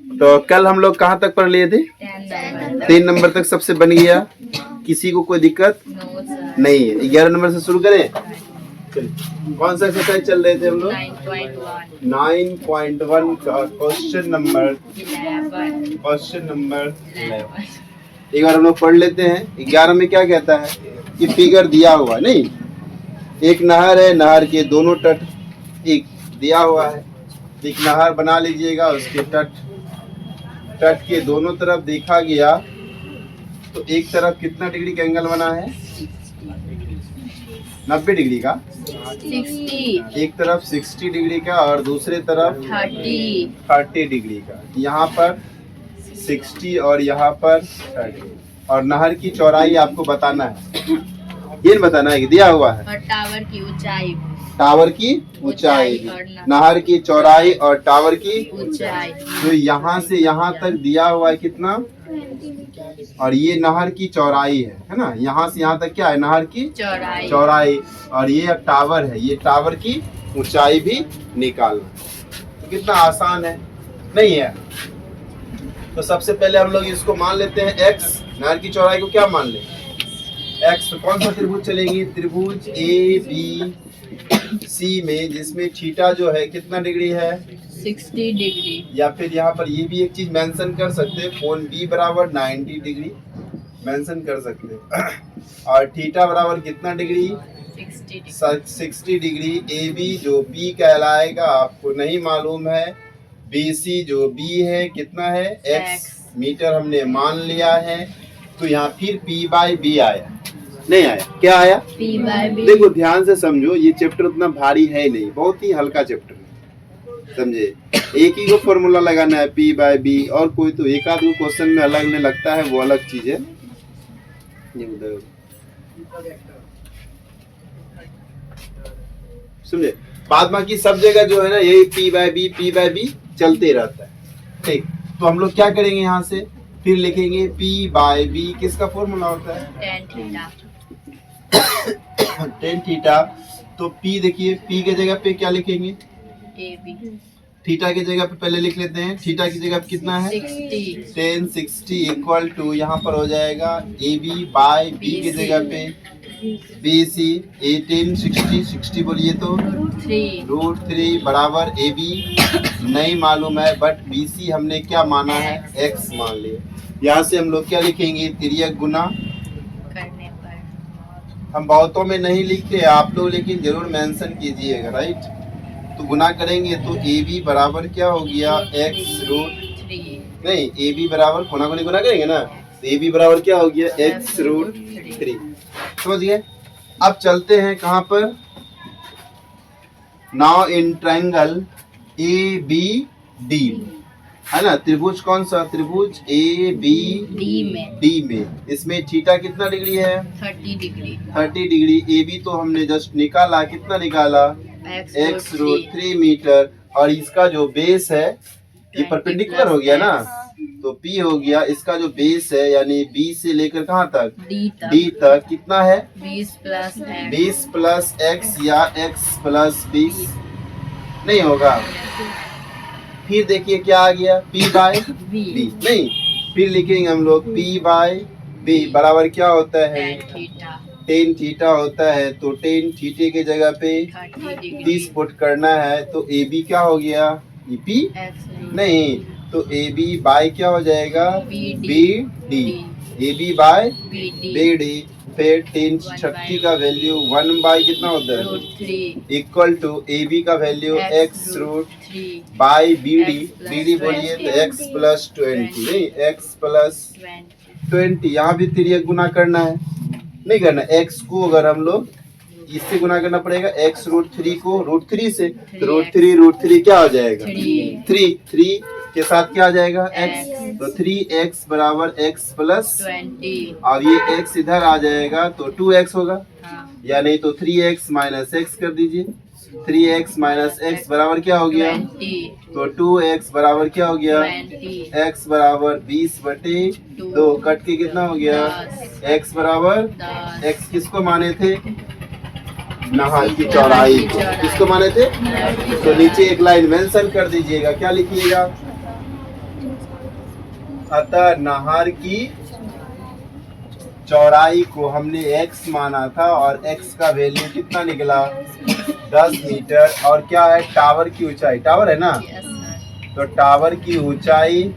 तो कल हम लोग कहाँ तक पढ़ लिए थे? 3 नंबर तक सबसे बन गया। किसी को कोई दिक्कत नहीं है। 11 नंबर से शुरू करें। कौन सा एक्सरसाइज चल रहे थे हम लोग? 9.1 का क्वेश्चन नंबर 11। एक बार हम लोग पढ़ लेते हैं। 11 में क्या कहता है कि फिगर दिया हुआ नहीं, एक नहर है, नहर के दोनों तट एक दिया हुआ है। एक नहर बना लीजिएगा, उसके तट के दोनों तरफ देखा गया तो एक तरफ कितना डिग्री का एंगल बना है? 90 डिग्री का। 60। एक तरफ 60 डिग्री का और दूसरे तरफ 30 डिग्री का। यहाँ पर 60 और यहाँ पर 30। और नहर की चौड़ाई आपको बताना है, ये बताना है कि दिया हुआ है। और टावर की ऊंचाई, टावर की ऊंचाई, नहर की चौड़ाई और टावर की ऊंचाई। तो यहाँ से यहाँ तक दिया हुआ है कितना? और ये नहर की चौड़ाई है ना। यहाँ से यहाँ तक क्या है? नहर की चौड़ाई। और ये टावर है, ये टावर की ऊंचाई भी निकालना। तो कितना आसान है, नहीं है? तो सबसे पहले हम लोग इसको मान लेते हैं x। नहर की चौड़ाई को क्या मान लें? x। तो कौन सा त्रिभुज चलेंगे? त्रिभुज ABC में, जिसमें थीटा जो है कितना डिग्री है? 60 डिग्री। या फिर यहाँ पर ये भी एक चीज मेंशन कर सकते हैं, कोण B बराबर 90 डिग्री मेंशन कर सकते हैं। और थीटा बराबर कितना डिग्री? 60 डिग्री। AB जो B कहलाएगा आपको नहीं मालूम है। BC जो B है कितना है? X मीटर हमने मान लिया है। तो यहाँ फिर P/B आया, नहीं आया? क्या आया? P/B। देखो ध्यान से समझो, ये चैप्टर उतना भारी है नहीं, बहुत ही हल्का चैप्टर है, समझे? एक ही को फॉर्मूला लगाना है P/B, और कोई तो एक आध क्वेश्चन में अलग में लगता है, वो अलग चीज है। ये उधर समझे? बाद बाकी सब जगह जो है ना, यही P/B चलते रहता है। ठीक, तो हम लोग क्या करेंगे? यहाँ से फिर लिखेंगे P/B। किसका फॉर्मूला होता है? tan theta. तो P देखिए, P के जगह पे क्या लिखेंगे? AB। थीटा की जगह पे पहले लिख लेते हैं। थीटा की जगह पे कितना है? 60। tan 60 इक्वल टू यहाँ पर हो जाएगा AB/B की जगह पे BC। tan 60 बोलिए तो √3 बराबर AB नहीं मालूम है, बट BC हमने क्या माना है? X मान लिया। यहाँ से हम लोग क्या लिखेंगे? तिर्यक गुना करने पर हम बहुतों में नहीं लिखते आप लोग, लेकिन जरूर मेंशन कीजिएगा, राइट? तो गुना करेंगे तो AB बराबर क्या हो गया? X√3। नहीं, AB बराबर गुना करेंगे ना, तो AB बराबर क्या हो गया? X√3। समझ गए? अब चलते हैं कहाँ पर? नाउ इन ट्रायंगल ABD, है ना? त्रिभुज कौन सा? त्रिभुज ABD में इसमें थीटा कितना डिग्री है? 30 डिग्री। 30 डिग्री। AB तो हमने जस्ट निकाला, कितना निकाला? X√3 metre. और इसका जो बेस है ये परपेंडिकुलर हो गया ना, तो P हो गया। इसका जो बेस है यानी B से लेकर कहाँ तक? D तक कितना है? 20 प्लस X या X प्लस 20 नहीं होगा। फिर देखिए क्या आ गया? P/B नहीं, फिर लिखेंगे हम लोग P/B बराबर क्या होता है? tan थीटा होता है। तो tan थीटे के जगह पे 30 पुट करना है, तो AB क्या हो गया? P नहीं, तो AB/, क्या हो जाएगा? BD। AB/BD। फिर tan 30 का वैल्यू 1/ कितना होता है? इक्वल टू AB का वैल्यू X√3/BD। BD बोलिए तो X प्लस 20, नहीं X प्लस 20। यहाँ भी तिर्यक गुना करना है, नहीं करना? X को अगर हम लोग इससे गुना करना पड़ेगा, X√3 को √3 से, तो √3 क्या हो जाएगा? 3 के साथ क्या आ जाएगा? X। तो 3X बराबर X प्लस 20। और ये X इधर आ जाएगा तो 2X होगा, या नहीं तो 3X माइनस X कर दीजिए। 3X माइनस X बराबर क्या हो गया? तो 2X बराबर क्या हो गया? X बराबर 20/2। कट के कितना हो गया? X बराबर X किसको माने थे? नहर की चौड़ाई को। किसको माने थे? तो नीचे एक लाइन मेंशन कर दीजिएगा। क्या लिखिएगा? अतः नहर की चौड़ाई को हमने x माना था और x का वैल्यू कितना निकला 10 मीटर। और क्या है, टावर की ऊंचाई, टावर है ना, Yes, sir. तो टावर की ऊंचाई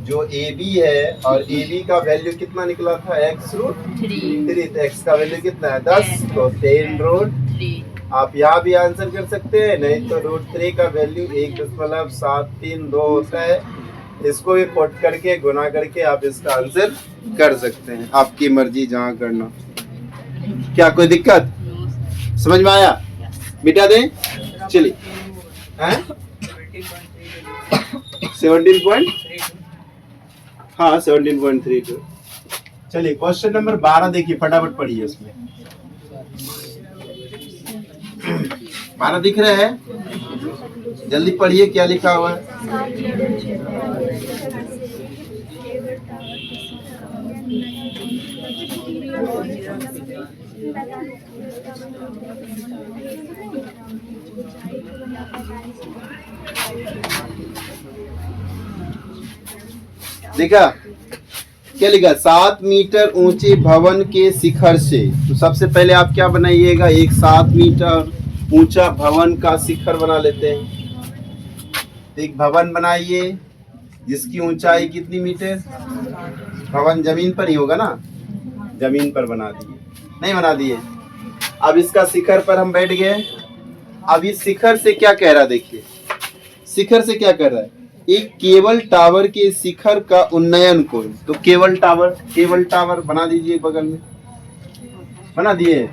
जो AB है और AB का वैल्यू कितना निकला था x√3, 3. तो x का वैल्यू कितना है 10, तो 10√3। 3. आप यहाँ भी आंसर कर सकते हैं, नहीं तो √3 का वैल्यू 1.732 होता है। इसको भी पुट करके गुना करके आप इसका आंसर कर सकते हैं, आपकी मर्जी जहाँ करना। क्या कोई दिक्कत, No, sir. समझ में आया? मिटा दें, चलिए। हैं 17 हाँ 17.32। चलिए क्वेश्चन नंबर 12 देखिए, फटाफट पढ़िए उसमें। 12 दिख रहे हैं, जल्दी पढ़िए क्या लिखा हुआ है। देखा क्या लिखा, 7 मीटर ऊंचे भवन के शिखर से। तो सबसे पहले आप क्या बनाइएगा, एक 7 मीटर ऊंचा भवन का शिखर बना लेते हैं। एक भवन बनाइए जिसकी ऊंचाई कितनी मीटर, भवन जमीन पर ही होगा ना, जमीन पर बना दिए, नहीं बना दिए। अब इसका शिखर पर हम बैठ गए। अब इस शिखर से क्या कह रहा है, देखिए शिखर से क्या कर रहा है, एक केबल टावर के शिखर का उन्नयन कोण। तो केबल टावर बना दीजिए, बगल में बना दिए।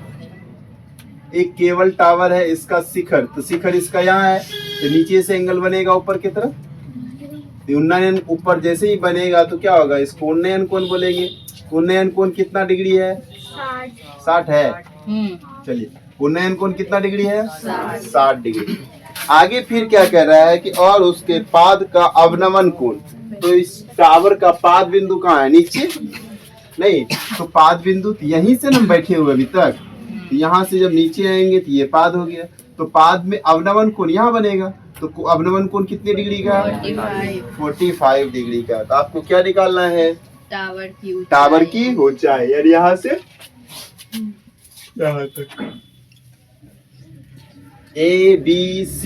एक केबल टावर है, इसका शिखर, तो शिखर इसका यहाँ है, तो नीचे से एंगल बनेगा ऊपर की तरफ। उन्नयन ऊपर जैसे ही बनेगा तो क्या होगा, इसको उन्नयन कोण बोलेंगे। उन्नयन कोण कितना डिग्री है, 60 है। चलिए उन्नयन कोण कितना डिग्री है, 60 डिग्री। आगे फिर क्या कह रहा है कि और उसके पाद का अवनमन कोण। तो इस टावर का पाद बिंदु कहाँ है, नीचे नहीं, तो पाद बिंदु तो यहीं से हम बैठे हुए अभी तक, तो यहाँ से जब नीचे आएंगे तो ये पाद हो गया। तो पाद में अवनमन कोण यहाँ बनेगा, तो अवनमन कोण कितने डिग्री का, 45 डिग्री का। तो आपको क्या निकालना है, टावर की ऊंचाई, यानी यहाँ से यहाँ तक। A B C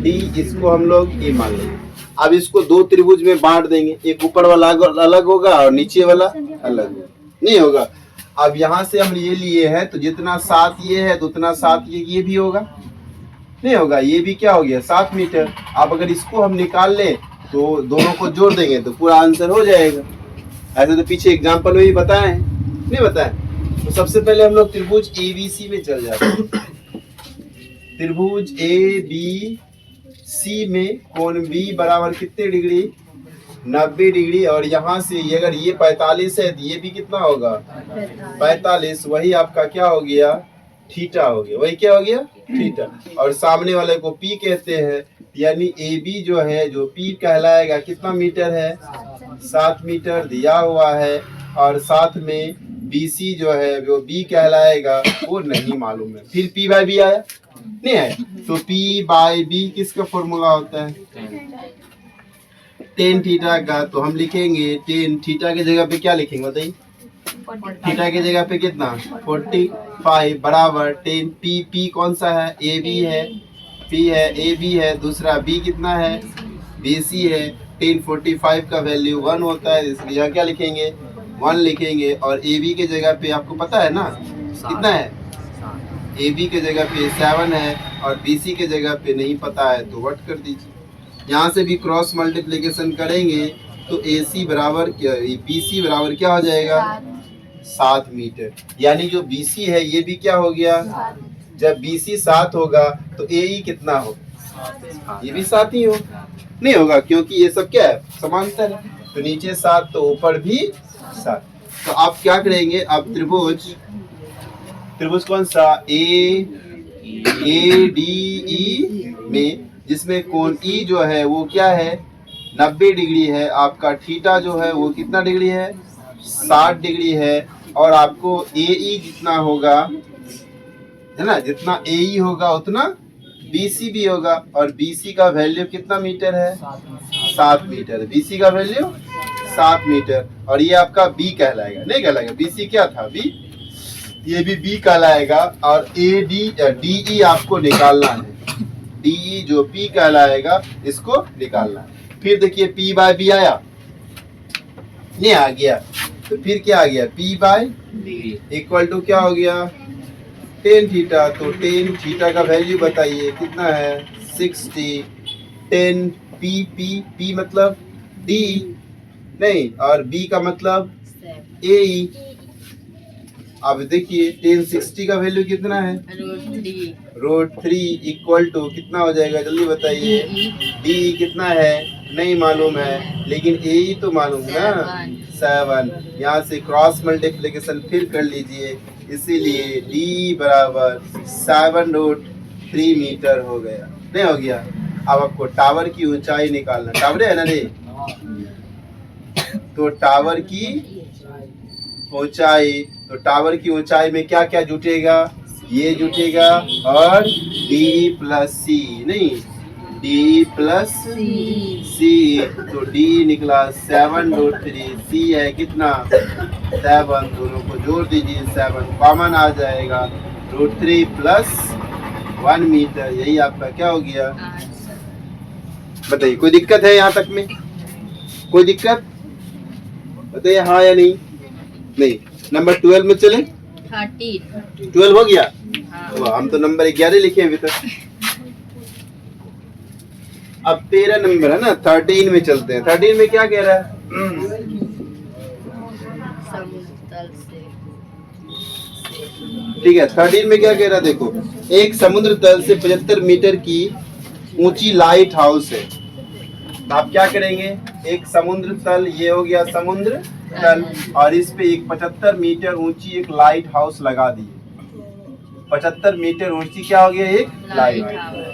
D इसको हम लोग A मान लेंगे। अब इसको दो त्रिभुज में बांट देंगे, एक ऊपर वाला अलग होगा और नीचे वाला अलग होगा, नहीं होगा। अब यहाँ से हम ये लिए हैं, तो जितना 7 ये है तो उतना 7 ये भी होगा, नहीं होगा। ये भी क्या हो गया, 7 मीटर। अब अगर इसको हम निकाल लें तो दोनों को जोड़ देंगे तो पूरा आंसर हो जाएगा। ऐसे तो पीछे एग्जाम्पल में भी बताए, नहीं बताए। तो सबसे पहले हम लोग त्रिभुज ABC में चल जाते हैं। त्रिभुज ABC में कोण B बराबर कितने डिग्री, 90 डिग्री। और यहाँ से अगर ये 45 है तो ये भी कितना होगा, 45। वही आपका क्या हो गया, थीटा हो गया। वही क्या हो गया, थीटा। और सामने वाले को P कहते हैं, यानी AB जो है, जो P कहलाएगा, कितना मीटर है, 7 मीटर दिया हुआ है। और साथ में BC जो है वो B कहलाएगा, वो नहीं मालूम है। फिर P बाई B आया, नहीं है, तो P बाई B किसका फॉर्मूला होता है, tan थीटा का। तो हम लिखेंगे tan थीटा की जगह पे क्या लिखेंगे बताइए, थीटा की जगह पे कितना, 45 बराबर tan P कौन सा है, AB है, P है, AB है, दूसरा B कितना है, BC है। tan 45 का वैल्यू 1 होता है, इसलिए यहाँ क्या लिखेंगे, 1 लिखेंगे। और AB की जगह पे आपको पता है ना कितना है, AB के जगह पे 7 है और BC के जगह पे नहीं पता है तो वट कर दीजिए। यहाँ से भी क्रॉस मल्टीप्लिकेशन करेंगे तो AC बराबर क्या, BC बराबर क्या हो जाएगा, 7 मीटर। यानी जो BC है ये भी क्या हो गया, जब BC 7 होगा तो AE कितना होगा, ये भी 7 ही होगा, नहीं होगा क्योंकि ये सब क्या है, समांतर है। तो नीचे 7 तो ऊपर भी 7। तो आप क्या करेंगे, अब त्रिभुज कौन सा, ADE में, जिसमें कोण E जो है वो क्या है, 90 डिग्री है। आपका थीटा जो है वो कितना डिग्री है, 60 डिग्री है। और आपको AE जितना होगा, है ना, जितना AE होगा उतना BC भी होगा। और BC का वैल्यू कितना मीटर है, 7 मीटर, BC का वैल्यू 7 मीटर। और ये आपका B कहलाएगा, नहीं कहलाएगा, BC क्या था, B, ये भी B कहलाएगा। और DE आपको निकालना है, DE जो P कहलाएगा इसको निकालना है। फिर देखिए P बाय B आया, नहीं आ गया, तो फिर क्या आ गया, P बाय इक्वल टू क्या हो गया, टेन थीटा। तो टेन थीटा का वैल्यू बताइए कितना है, 60। 10 P मतलब D नहीं, और B का मतलब AE। अब देखिए टेन 60 का वैल्यू कितना है, √3 इक्वल टू कितना हो जाएगा, जल्दी बताइए। DE कितना है, नहीं मालूम है, लेकिन AE तो मालूम है ना, 7। यहाँ से क्रॉस मल्टीप्लिकेशन फिर कर लीजिए, इसीलिए D बराबर 7√3 मीटर हो गया, नहीं हो गया। अब आपको टावर की ऊंचाई निकालना, टावर है ना रे, तो टावर की ऊंचाई, तो टावर की ऊंचाई में क्या क्या जुटेगा, ये जुटेगा और D प्लस C, नहीं D प्लस C, तो D निकला 7√3, C है कितना 7, दोनों को जोड़ दीजिए, 7 कॉमन आ जाएगा, √3 प्लस 1 मीटर, यही आपका क्या हो गया। बताइए कोई दिक्कत है यहाँ तक में, कोई दिक्कत बताइए, हाँ या नहीं। नहीं, नंबर 12 में चले, 12 हो गया, हाँ। हम तो नंबर 11 लिखे अभी तक, अब 13 नंबर है ना, 13 में चलते हैं। 13 में क्या कह रहा है, ठीक है, 13 में क्या कह रहा है, देखो एक समुद्र तल से 75 मीटर की ऊंची लाइट हाउस है। तो आप क्या करेंगे, एक समुद्र तल, ये हो गया समुद्र तल, और इस पे एक 75 मीटर ऊंची एक लाइट हाउस लगा दी। 75 मीटर ऊंची क्या हो गया, एक लाइट।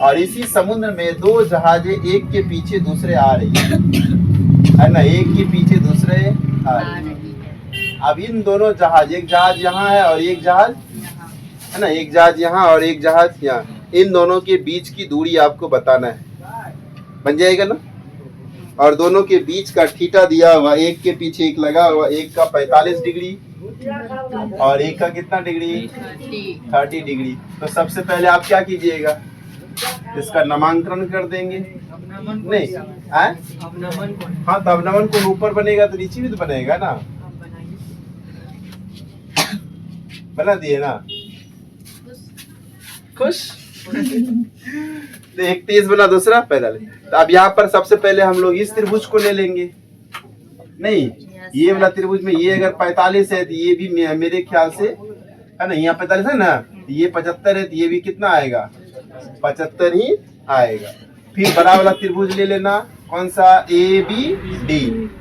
और इसी समुद्र में दो जहाजें एक के पीछे दूसरे आ रही है ना, एक के पीछे दूसरे आ रही है। अब इन दोनों जहाज, एक जहाज यहाँ है और एक जहाज है ना, एक जहाज यहाँ और एक जहाज यहाँ, इन दोनों के बीच की दूरी आपको बताना है, बन जाएगा ना। और दोनों के बीच का थीटा दिया हुआ, एक के पीछे एक लगा हुआ, एक का 45 डिग्री और एक का कितना डिग्री, 30 डिग्री। तो सबसे पहले आप क्या कीजिएगा, इसका नामांकन कर देंगे, नहीं हाँ, तो अब नमन को ऊपर बनेगा तो नीचे भी तो बनेगा ना, बना दिए ना, खुश। तो एक 30 बना, दूसरा 45। तो अब यहाँ पर सबसे पहले हम लोग इस त्रिभुज को ले लेंगे, नहीं ये वाला त्रिभुज में ये अगर 45 है तो ये भी मेरे ख्याल से है ना, यहाँ 45 है ना, तो ये 75 है, तो ये भी कितना आएगा, 75 ही आएगा। फिर बड़ा वाला त्रिभुज ले लेना, कौन सा, ABD,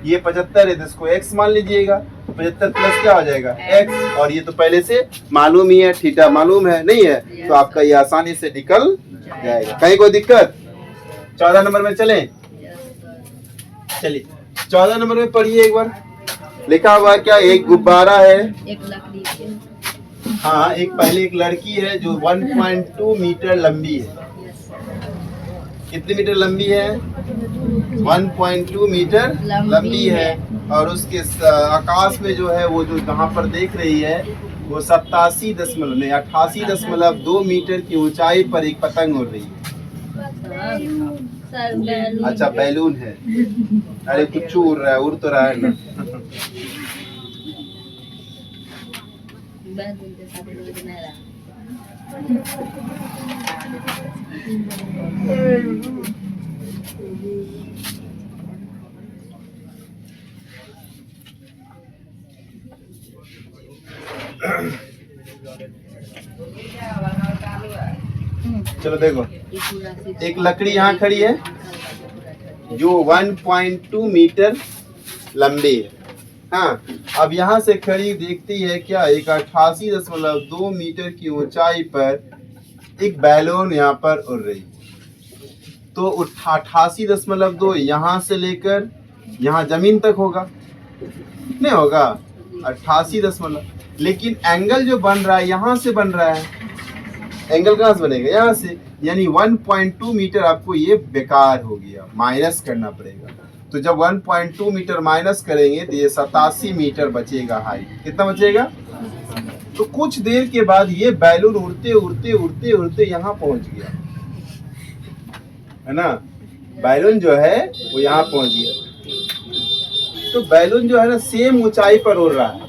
ये 75 है तो इसको x मान लीजिएगा, 75 प्लस क्या हो जाएगा x, और ये तो पहले से मालूम ही है, थीटा मालूम है, नहीं है, तो आपका ये आसानी से निकल जाएगा, कहीं कोई दिक्कत। 14 नंबर में चले, चलिए 14 नंबर में पढ़िए एक बार, लिखा हुआ क्या, एक गुब्बारा है, एक लकड़ी है, हाँ एक पहले एक लड़की है जो 1.2 मीटर लंबी है, कितनी मीटर लंबी है, 1.2 मीटर लंबी है, और उसके आकाश में जो है वो जो जहाँ पर देख रही है वो 88.2 मीटर की ऊंचाई पर एक पतंग उड़ रही है। अच्छा बैलून है, अरे कुछ उड़ रहा है, उड़ तो रहा है ना। चलो देखो, एक लकड़ी यहाँ खड़ी है जो 1.2 मीटर लंबी है, हाँ अब यहाँ से खड़ी देखती है क्या, एक 88.2 मीटर की ऊंचाई पर एक बैलून यहाँ पर उड़ रही, तो 88.2 यहाँ से लेकर यहाँ जमीन तक होगा, नहीं होगा 88, लेकिन एंगल जो बन रहा है यहाँ से बन रहा है, एंगल कहाँ से बनेगा, यहाँ से, यानी 1.2 मीटर आपको ये बेकार हो गया, माइनस करना पड़ेगा। तो जब 1.2 मीटर माइनस करेंगे तो ये 87 मीटर बचेगा हाइट। कितना बचेगा? तो कुछ देर के बाद ये बैलून उड़ते उड़ते उड़ते उड़ते यहाँ पहुंच गया, है ना। बैलून जो है वो यहाँ पहुंच गया। तो बैलून जो है ना सेम ऊंचाई पर उड़ रहा है,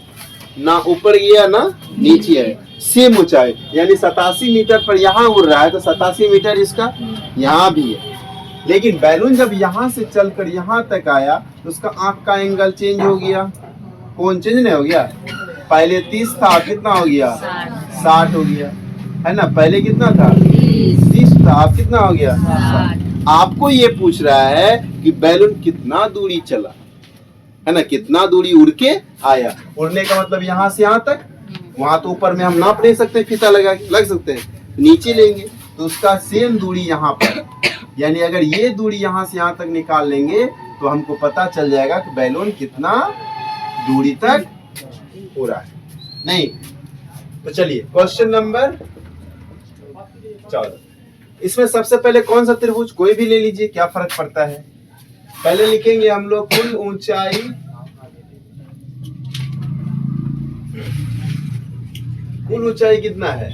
ना ऊपर गया ना नीचे है, सेम ऊंचाई, यानी 87 मीटर पर यहाँ उड़ रहा है तो 87 मीटर इसका यहाँ भी है। लेकिन बैलून जब यहाँ से चलकर यहाँ तक आया तो उसका आंख का एंगल चेंज हो गया। कौन चेंज नहीं हो गया? पहले 30 था, कितना हो गया? 60 हो गया, है ना। पहले कितना था? 30 था, अब कितना हो गया? 60। आपको ये पूछ रहा है कि बैलून कितना दूरी चला, है ना, कितना दूरी उड़ के आया। उड़ने का मतलब यहाँ से यहाँ तक, वहां तो ऊपर में हम नाप नहीं सकते, फीता लगा के लग सकते हैं, नीचे लेंगे तो उसका सेम दूरी यहाँ पर, यानी अगर ये दूरी यहाँ से यहाँ तक निकाल लेंगे तो हमको पता चल जाएगा कि बैलून कितना दूरी तक उड़ा है। नहीं तो चलिए क्वेश्चन नंबर 14। इसमें सबसे पहले कौन सा त्रिभुज, कोई भी ले लीजिए, क्या फर्क पड़ता है। पहले लिखेंगे हम लोग कुल ऊंचाई, कुल ऊंचाई कितना है?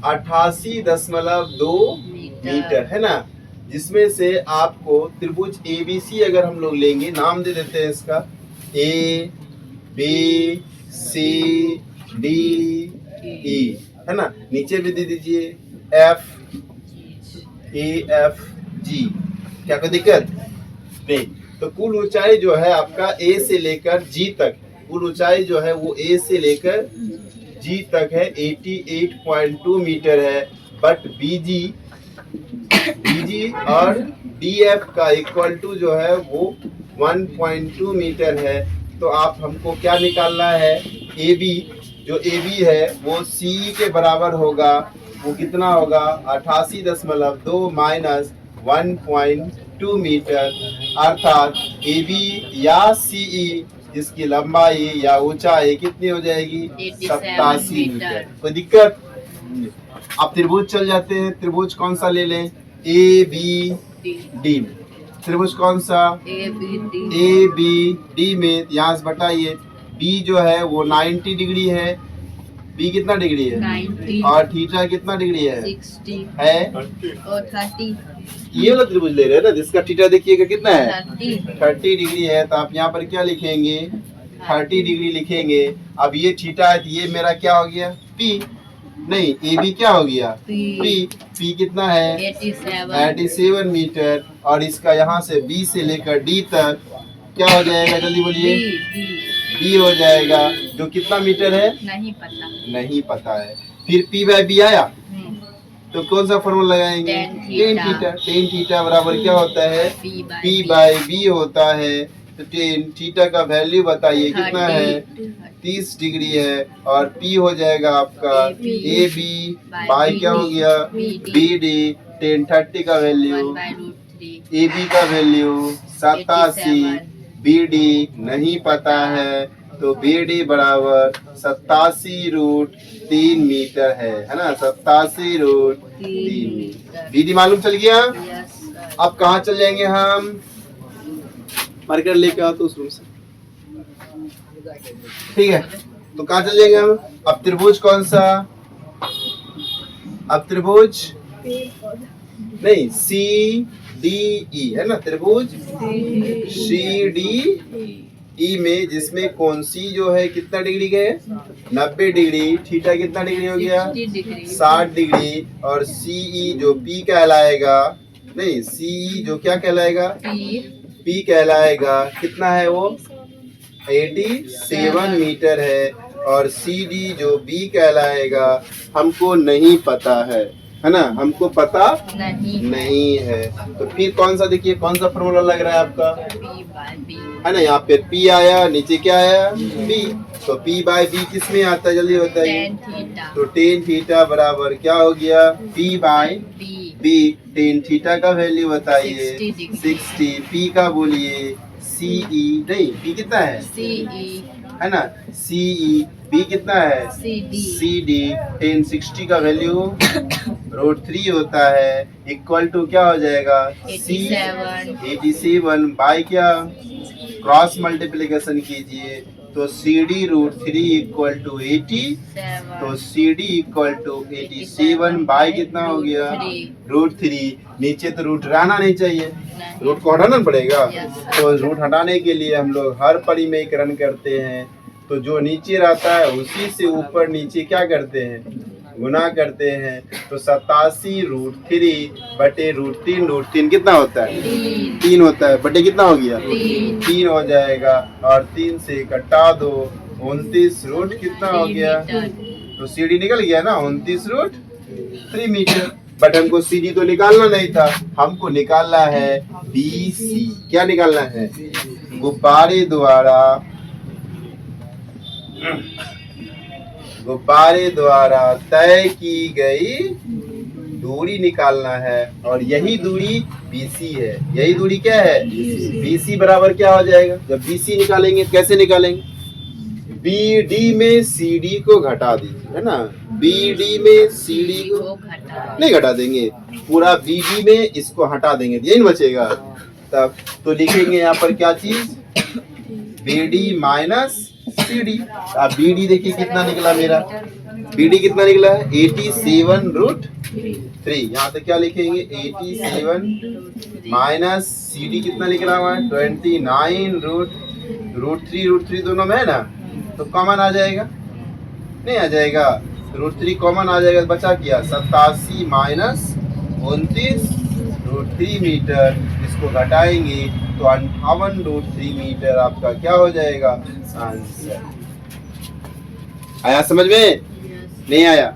88.2 मीटर, है ना। जिसमें से आपको त्रिभुज ABC अगर हम लोग लेंगे, नाम दे देते हैं इसका A B C D E, है ना। नीचे भी दे दीजिए F A F G, क्या कोई दिक्कत नहीं। तो कुल ऊंचाई जो है आपका A से लेकर G तक, कुल ऊंचाई जो है वो A से लेकर G तक है 88.2 मीटर है। बट BG और DF का इक्वल टू जो है वो 1.2 मीटर है। तो आप हमको क्या निकालना है? AB, जो AB है वो CE के बराबर होगा। वो कितना होगा? 88.2 माइनस 1.2 मीटर, अर्थात AB या CE जिसकी लंबाई या ऊंचाई कितनी हो जाएगी? 87 मीटर। कोई दिक्कत? आप त्रिभुज चल जाते हैं, त्रिभुज कौन सा ले लें? ABD में। त्रिभुज कौन सा? ABD में यहाँ से बताइए, B जो है वो 90 डिग्री है, B कितना डिग्री है? 90। और थीटा कितना डिग्री है? 60 है और 30। ये वाला त्रिभुज ले रहे हैं ना, जिसका थीटा देखिएगा कितना है? 30 डिग्री है। तो आप यहाँ पर क्या लिखेंगे? 30 डिग्री लिखेंगे। अब ये थीटा है तो ये मेरा क्या हो गया? P, नहीं AB क्या हो गया? P कितना है? 87 मीटर। और इसका यहाँ से B से लेकर D तक क्या हो जाएगा? जल्दी बोलिए। B हो जाएगा, जो कितना मीटर है? नहीं पता है। फिर P/B आया तो कौन सा फॉर्मूला लगाएंगे? टेन थीटा बराबर क्या होता है? P/B होता है। तो टेन थीटा का वैल्यू बताइए कितना है? 30 डिग्री है। और P हो जाएगा आपका AB बाई क्या हो गया? BD। टेन 30 का वैल्यू, AB का वैल्यू 87, BD नहीं पता है, तो BD बराबर 87√3 मीटर है ना। 87√3 मीटर। BD मालूम चल गया। अब कहाँ चल जाएंगे हम? मार्कर लेके आओ तो उस रूम से, ठीक है। तो कहाँ चल जाएंगे हम? अब त्रिभुज कौन सा? अब त्रिभुज नहीं, CDE है ना, त्रिभुज CDE में जिसमें कौन सी जो है कितना डिग्री के है? 90 डिग्री। थीटा कितना डिग्री हो गया? 60 डिग्री। और CE जो P कहलाएगा, नहीं CE जो क्या कहलाएगा? P कहलाएगा, कितना है वो? 87 मीटर है। और CD जो B कहलाएगा हमको नहीं पता है ना, हमको पता नहीं है। तो फिर कौन सा, देखिए कौन सा फॉर्मूला लग रहा है आपका? है ना, यहाँ पे P आया, नीचे क्या आया? B। तो P/B किस में आता है? जल्दी बताइए। तो टेन थीटा बराबर क्या हो गया? P/B। टेन थीटा का वैल्यू बताइए। 60। P का बोलिए। CE नहीं, P कितना है? है ना, CE। B कितना है? CD। टेन 60 का वैल्यू √3 होता है इक्वल टू क्या हो जाएगा 87 बाई क्या क्रॉस मल्टीप्लिकेशन कीजिए तो CD √3 इक्वल टू 80 तो CD इक्वल टू 87 बाई कितना हो गया √3 नीचे तो रूट रहना नहीं चाहिए रूट को हटाना पड़ेगा तो रूट हटाने के लिए हम लोग हर परिमेयकरण करते हैं तो जो नीचे रहता है उसी से ऊपर नीचे क्या करते हैं गुना करते हैं तो 87 √3 बटे √3 कितना होता है 3 होता है बटे कितना हो गया 3 हो जाएगा और 3 से कटा दो 29 रूट कितना हो गया तो CD निकल गया ना 29 √3 मीटर बट हमको CD तो निकालना नहीं था हमको निकालना है BC क्या निकालना है गुब्बारे द्वारा तय की गई दूरी निकालना है और यही दूरी BC है यही दूरी क्या है BC बराबर क्या हो जाएगा जब BC निकालेंगे कैसे निकालेंगे BD में CD को घटा दीजिए है ना BD में CD को नहीं घटा देंगे पूरा BD में इसको हटा देंगे यही बचेगा तब तो लिखेंगे यहाँ पर क्या चीज BD माइनस CD अब BD देखिए कितना निकला मेरा BD कितना निकला है 87 √3 यहाँ पे क्या लिखेंगे 87 माइनस CD कितना निकला हुआ है 29 √3 दोनों में है ना तो कॉमन आ जाएगा नहीं आ जाएगा √3 कॉमन आ जाएगा बचा क्या 87 माइनस 29 √3 मीटर इसको घटाएंगे तो 58 √3 मीटर आपका क्या हो जाएगा आंसर आया समझ में नहीं आया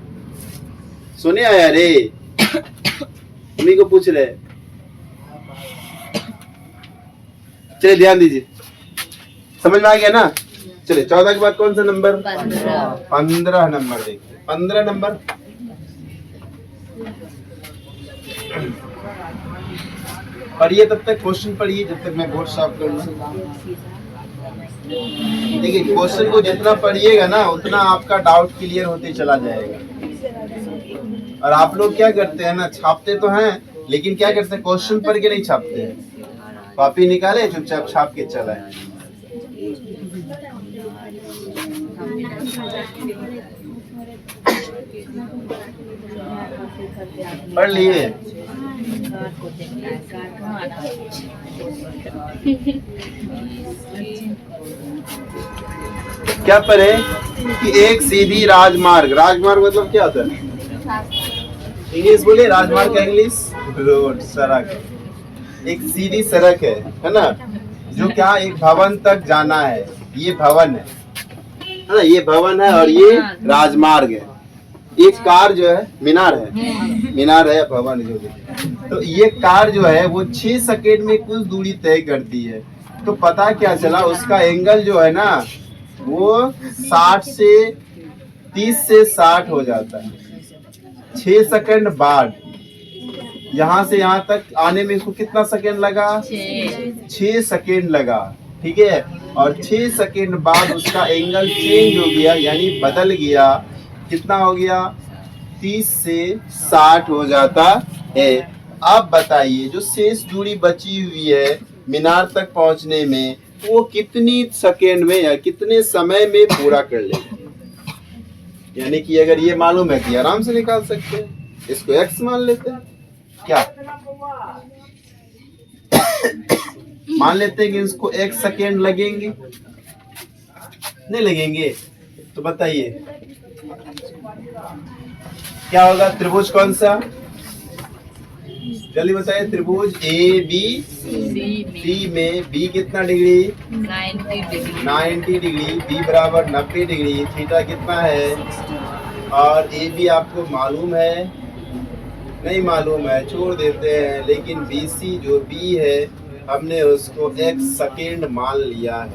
सुने आया रे उन्हीं को पूछ रहे चलिए ध्यान दीजिए समझ में आ गया ना चलिए 14 के बाद कौन सा नंबर 15 नंबर देखिए 15 नंबर पढ़िए तब तक क्वेश्चन पढ़िए जब तक मैं बोर्ड साफ कर लूं देखिए क्वेश्चन को जितना पढ़िएगा ना उतना आपका डाउट क्लियर होते चला जाएगा और आप लोग क्या करते हैं ना छापते तो हैं लेकिन क्या करते हैं क्वेश्चन पढ़ के नहीं छापते हैं कॉपी निकाले चुपचाप छाप के चला पढ़ लिए क्या पढ़े कि एक सीधी राजमार्ग मतलब क्या होता है इंग्लिश बोलिए राजमार्ग का इंग्लिश रोड सड़क एक सीधी सड़क है ना जो क्या एक भवन तक जाना है ये भवन है ना ये भवन है और ये राजमार्ग है एक कार जो है मीनार है भवन जो है तो ये कार जो है वो 6 सेकेंड में कुछ दूरी तय करती है तो पता क्या चला उसका एंगल जो है ना वो 30 से 60 हो जाता है 6 सेकंड बाद यहाँ से यहाँ तक आने में इसको कितना सेकंड लगा 6 सेकंड लगा ठीक है और 6 सेकंड बाद उसका एंगल चेंज हो गया यानी बदल गया कितना हो गया 30 से 60 हो जाता है अब बताइए जो शेष दूरी बची हुई है मीनार तक पहुंचने में वो कितनी सेकेंड में या कितने समय में पूरा कर लेगा यानी कि अगर ये मालूम है कि आराम से निकाल सकते हैं इसको x मान लेते हैं क्या मान लेते हैं कि इसको 1 सेकेंड लगेंगे नहीं लगेंगे तो बताइए क्या होगा त्रिभुज कौन सा जल्दी बताइए त्रिभुज ABC में B कितना डिग्री 90 डिग्री B बराबर 90 डिग्री थीटा कितना है और AB आपको मालूम है नहीं मालूम है छोड़ देते हैं लेकिन BC जो B है हमने उसको 1 सेकेंड मान लिया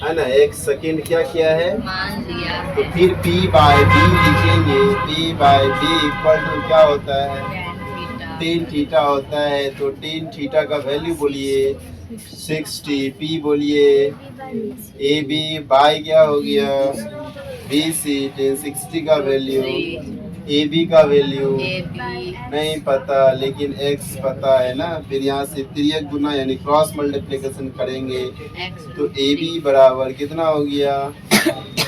है ना 1 सेकेंड क्या किया है मान लिया तो फिर P बाय B लिखेंगे P by B equal to क्या होता है tan थीटा होता है तो tan थीटा का वैल्यू बोलिए 60 P बोलिए AB बाय क्या हो गया BC tan 60 का वैल्यू ए बी का वैल्यू ए बी नहीं पता, लेकिन x पता है ना। फिर यहाँ से तिर्यक गुना यानी क्रॉस मल्टीप्लिकेशन करेंगे एक्स तो ए बी बराबर कितना हो गया,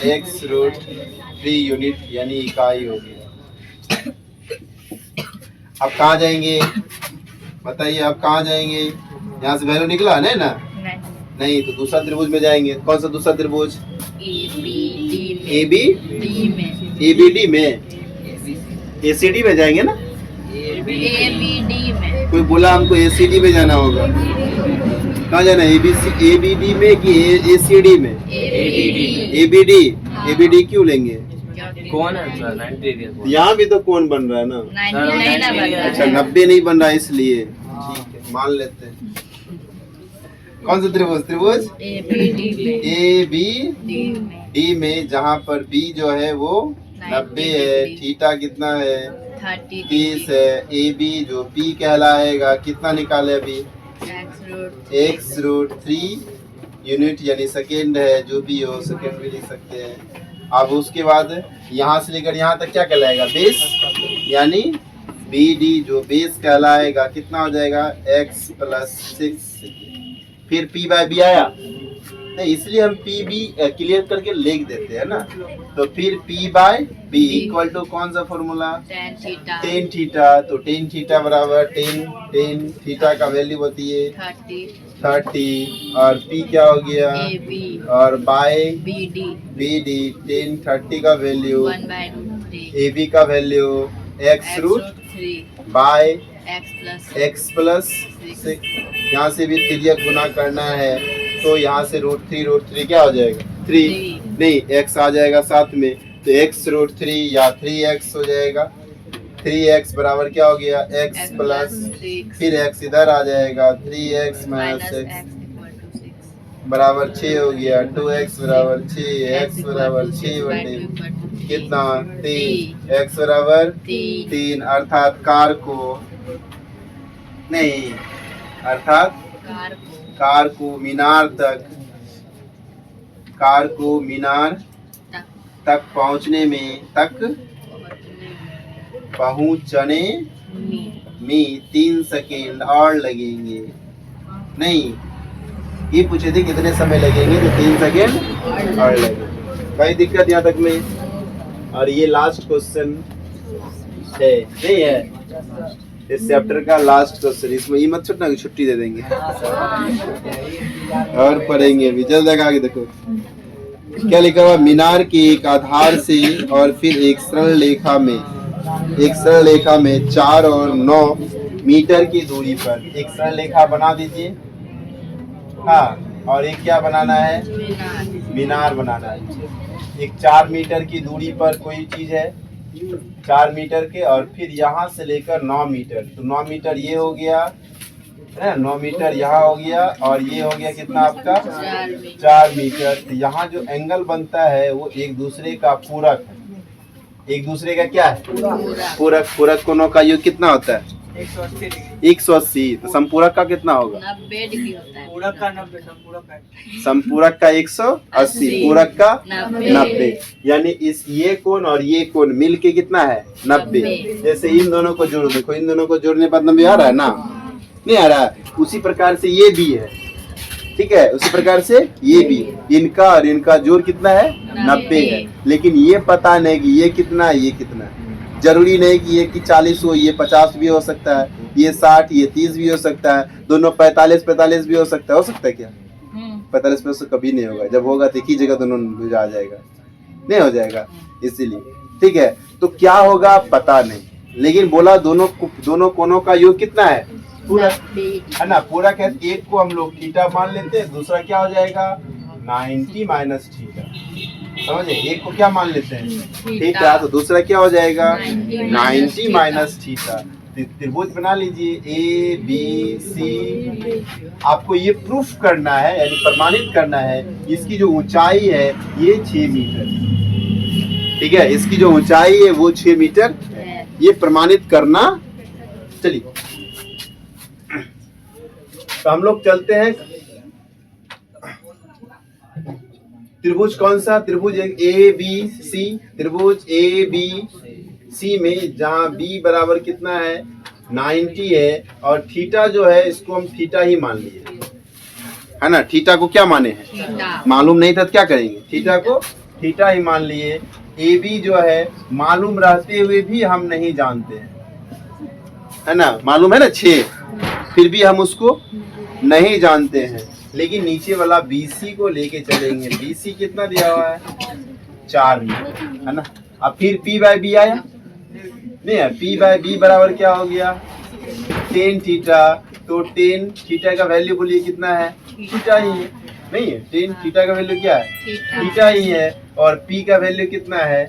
x√3 यूनिट यानी इकाई हो गया। अब कहाँ जाएंगे बताइए, अब कहाँ जाएंगे? यहाँ से वैल्यू निकला नहीं ना, नहीं तो दूसरा त्रिभुज में जाएंगे। कौन सा दूसरा त्रिभुज? ए बी डी में, ACD में जाएंगे ना। ABD में कोई बोला हमको ACD में जाना होगा, कहाँ जाना है? ABD में कि ACD में? ABD क्यों लेंगे? कौन है सर? 90 यहाँ भी तो कौन बन रहा है ना। 90 नहीं ना बन रहा अच्छा है। 90 नहीं बन रहा है इसलिए, ठीक है मान लेते हैं। कौन सा त्रिभुज? ABD में, जहाँ पर B जो है वो 90 है, थीटा कितना है? 30 है। AB जो P कहलाएगा कितना निकाले अभी? x√3 यूनिट यानी सेकेंड है, जो भी हो सेकेंड भी लिख सकते हैं। अब उसके बाद यहाँ से लेकर यहाँ तक क्या कहलाएगा? बेस, यानी BD जो बेस कहलाएगा कितना हो जाएगा? x+6। फिर P बाय B आया नहीं, इसलिए हम PB क्लियर करके लिख देते हैं ना। तो फिर P by B equal to कौन सा फॉर्मूला? tan theta. तो tan थीटा बराबर tan थीटा का वैल्यू होती है 30 और P क्या हो गया? और बाय BD tan 30 का वैल्यू, AB का वैल्यू x√3 बाय x+6। यहाँ से भी तिर्यक गुना करना है तो यहाँ से √3 क्या हो जाएगा? 3 नहीं, x आ जाएगा साथ में, तो x√3 या 3x हो जाएगा। 3x बराबर क्या हो गया? x+, फिर x इधर आ जाएगा, 3x - x बराबर 6 हो गया। 2x बराबर 6, x बराबर 6 कितना? 3, x बराबर 3, अर्थात कार को नहीं, अर्थात कार को मीनार तक पहुंचने में 3 सेकेंड और लगेंगे। नहीं, ये पूछे थे कितने समय लगेंगे, तो 3 सेकेंड और लगेंगे। कोई दिक्कत यहाँ तक में? और ये लास्ट क्वेश्चन है, नहीं है इस चैप्टर का लास्ट क्वेश्चन। इसमें ये मत छूटना कि छुट्टी दे देंगे और पढ़ेंगे भी। जल्द लगा के देखो क्या लिखा हुआ? मीनार के एक आधार से और फिर एक सरल रेखा में 4 और 9 मीटर की दूरी पर एक सरल रेखा बना दीजिए। हाँ, और एक क्या बनाना है? मीनार बनाना है। एक 4 मीटर की दूरी पर कोई चीज है, 4 मीटर के, और फिर यहाँ से लेकर 9 मीटर, तो 9 मीटर ये हो गया है, 9 मीटर यहाँ हो गया, और ये हो गया कितना आपका? 4 मीटर। तो यहाँ जो एंगल बनता है वो एक दूसरे का पूरक है। एक दूसरे का क्या है? पूरक कोणों का योग कितना होता है? 180। तो संपूरक का कितना होगा? 90 डिग्री होता है। संपूरक का 180, पूरक का 90। यानी इस ये कोण और ये कोण मिल के कितना है? 90। जैसे इन दोनों को जोड़, देखो इन दोनों को जोड़ने पर 90 आ रहा है ना? नहीं आ रहा है। उसी प्रकार से ये भी है, ठीक है, उसी प्रकार से ये भी, इनका और इनका जोड़ कितना है? 90 है। लेकिन ये पता नहीं कि ये कितना है, ये कितना है। जरूरी नहीं कि ये 40 हो, ये 50 भी हो सकता है, ये 60, ये 30 भी हो सकता है, दोनों 45 भी हो सकता है क्या? 45 से कभी नहीं होगा। जब होगा तो एक ही जगह दोनों आ जाएगा, नहीं हो जाएगा। इसीलिए ठीक है, तो क्या होगा पता नहीं, लेकिन बोला दोनों कोणों का योग कितना है? पूरा है ना। पूरा क्या? एक को हम लोग थीटा मान लेते हैं, दूसरा क्या हो जाएगा? 90 माइनस थीटा। समझे? एक को क्या मान लेते हैं? थीटा। तो दूसरा क्या हो जाएगा? 90 माइनस थीटा। त्रिभुज बना लीजिए ए बी सी। आपको ये प्रूफ करना है, यानी प्रमाणित करना है, इसकी जो ऊंचाई है ये 6 मीटर, ठीक है, इसकी जो ऊंचाई है वो 6 मीटर, ये प्रमाणित करना। चलिए तो हम लोग चलते हैं। त्रिभुज कौन सा? त्रिभुज ए बी सी, त्रिभुज ए बी सी में, जहाँ बी बराबर कितना है 90 है, और थीटा जो है इसको हम थीटा ही मान लिए, है ना। थीटा को क्या माने हैं, थीटा। मालूम नहीं था तो क्या करेंगे, थीटा को थीटा ही मान लिए। ए बी जो है मालूम रहते हुए भी हम नहीं जानते हैं, है ना। मालूम है ना 6, फिर भी हम उसको नहीं जानते हैं, लेकिन नीचे वाला BC को लेके चलेंगे। BC कितना दिया हुआ है 4 मीटर, है ना। अब फिर P बाय B आया नहीं है, P बाय B बराबर क्या हो गया tan थीटा। तो tan थीटा का वैल्यू बोलिए कितना है, थीटा ही है, नहीं है। tan थीटा का वैल्यू क्या है, थीटा ही है। और P का वैल्यू कितना है,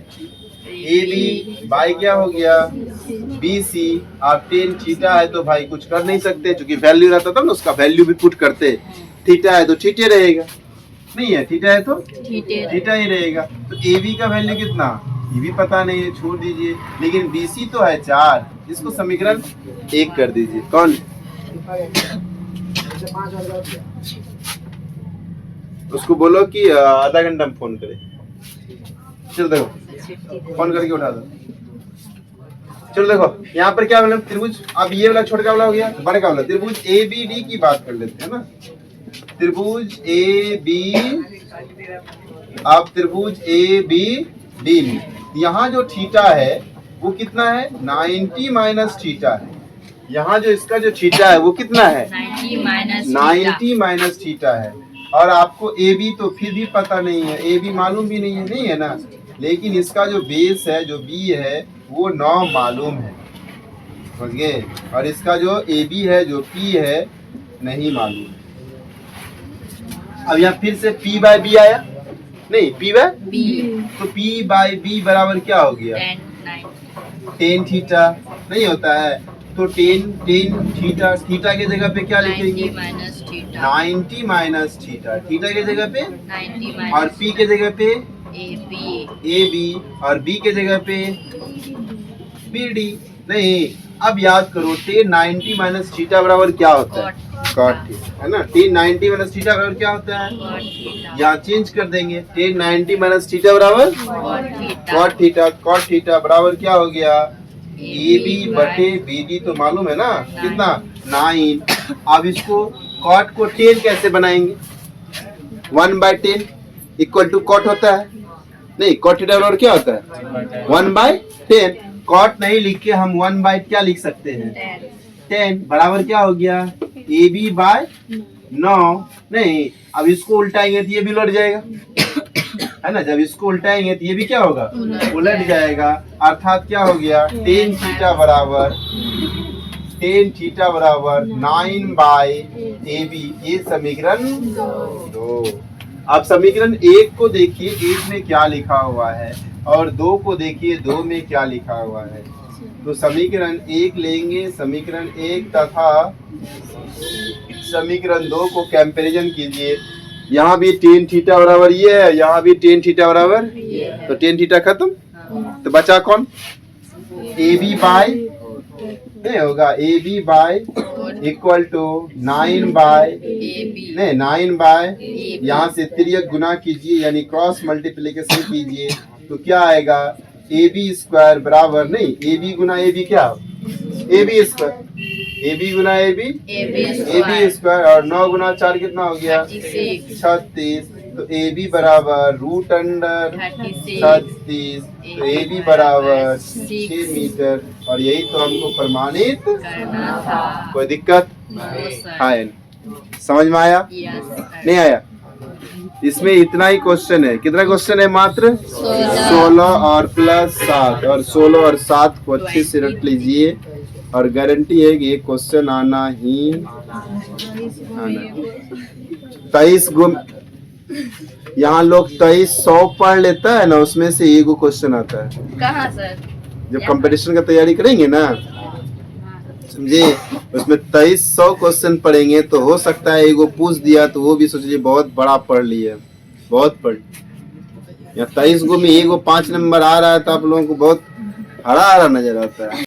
AB बाय क्या हो गया BC। आप tan थीटा है तो भाई कुछ कर नहीं सकते, क्योंकि वैल्यू रहता था ना उसका वैल्यू भी पुट करते। थीटा है तो थीटे रहेगा, नहीं है थीटा है तो थीटा ही रहेगा। तो AB का वैल्यू कितना, ये भी पता नहीं है, छोड़ दीजिए। लेकिन BC तो है 4, इसको समीकरण 1 कर दीजिए। कौन, उसको बोलो कि आधा घंटा में फोन करे। चल देखो फोन करके उठा दो। चलो देखो यहाँ पर क्या बोला, त्रिभुज। अब ये वाला छोटा वाला हो गया, बड़ा का वाला त्रिभुज ABD की बात कर लेते हैं ना। त्रिभुज AB, अब त्रिभुज ABD में यहाँ जो थीटा है वो कितना है 90 माइनस थीटा है। यहाँ जो इसका जो थीटा है वो कितना है 90 माइनस थीटा है। और आपको AB तो फिर भी पता नहीं है, AB मालूम भी नहीं है, नहीं है ना। लेकिन इसका जो बेस है जो B है वो 9 मालूम है, समझ गए। और इसका जो AB है जो P है नहीं मालूम। अब यहाँ फिर से P बाय B आया, नहीं P बाय B, तो P बाय B बराबर क्या हो गया tan थीटा, नहीं होता है। तो tan थीटा, थीटा की जगह पे क्या लिखेंगे 90 माइनस थीटा, थीटा की जगह पे 90 और P के जगह पे AB और B के जगह पे BD। नहीं, अब याद करो tan 90 माइनस थीटा बराबर क्या होता है cot थीटा, है ना। tan 90 माइनस थीटा बराबर क्या होता है, यहाँ चेंज कर देंगे। tan 90 माइनस थीटा बराबर cot थीटा, cot थीटा बराबर क्या हो गया AB बटे BD, तो मालूम है ना कितना 9। अब इसको cot को 10 कैसे बनाएंगे, 1/10 इक्वल टू cot होता है, नहीं cot थीटा बराबर क्या होता है 1/10। cot नहीं लिख के हम 1 बाय क्या लिख सकते हैं 10 बराबर क्या हो गया AB बाय 9। नहीं, अब इसको उल्टाएंगे तो ये भी उलट जाएगा, है ना। जब इसको उल्टाएंगे तो ये भी क्या होगा उलट जाएगा। अर्थात क्या हो गया tan थीटा बराबर 9 बाय AB। ये समीकरण 2। अब समीकरण 1 को देखिए, 1 में क्या लिखा हुआ है, और 2 को देखिए 2 में क्या लिखा हुआ है। तो समीकरण 1 लेंगे, समीकरण 1 तथा समीकरण 2 को कंपैरिजन कीजिए। यहाँ भी tan थीटा बराबर ये है, यहाँ भी tan थीटा बराबर, तो tan थीटा खत्म, तो बचा कौन AB बाय, नहीं होगा AB by equal to 9 by, नहीं 9 बाय, यहाँ से तिर्यक गुना कीजिए यानी क्रॉस मल्टीप्लिकेशन कीजिए, तो क्या आएगा AB स्क्वायर बराबर, नहीं AB गुना AB क्या AB स्क्वायर, AB गुना AB स्क्वायर, और 9 गुना 4 कितना हो गया 36। तो AB बराबर रूट अंडर 36, तो AB बराबर 6 मीटर। और यही तो हमको प्रमाणित करना था। कोई दिक्कत है, समझ में आया नहीं आया। इसमें इतना ही क्वेश्चन है, कितना क्वेश्चन है मात्र 16 और प्लस 7, और 16 और 7 को अच्छे से रख लीजिए, और गारंटी है कि ये क्वेश्चन आना ही आना। 23 गुम, यहाँ लोग 2300 पढ़ लेता है ना, उसमें से एक क्वेश्चन आता है। कहाँ सर, जब कंपटीशन का तैयारी करेंगे ना, समझे, उसमें 2300 क्वेश्चन पढ़ेंगे, तो हो सकता है एगो पूछ दिया तो वो भी सोचिए बहुत बड़ा पढ़ लिया, बहुत पढ़। या 23 गो में एगो 5 नंबर आ रहा है तो आप लोगों को बहुत हरा हरा नजर आता है।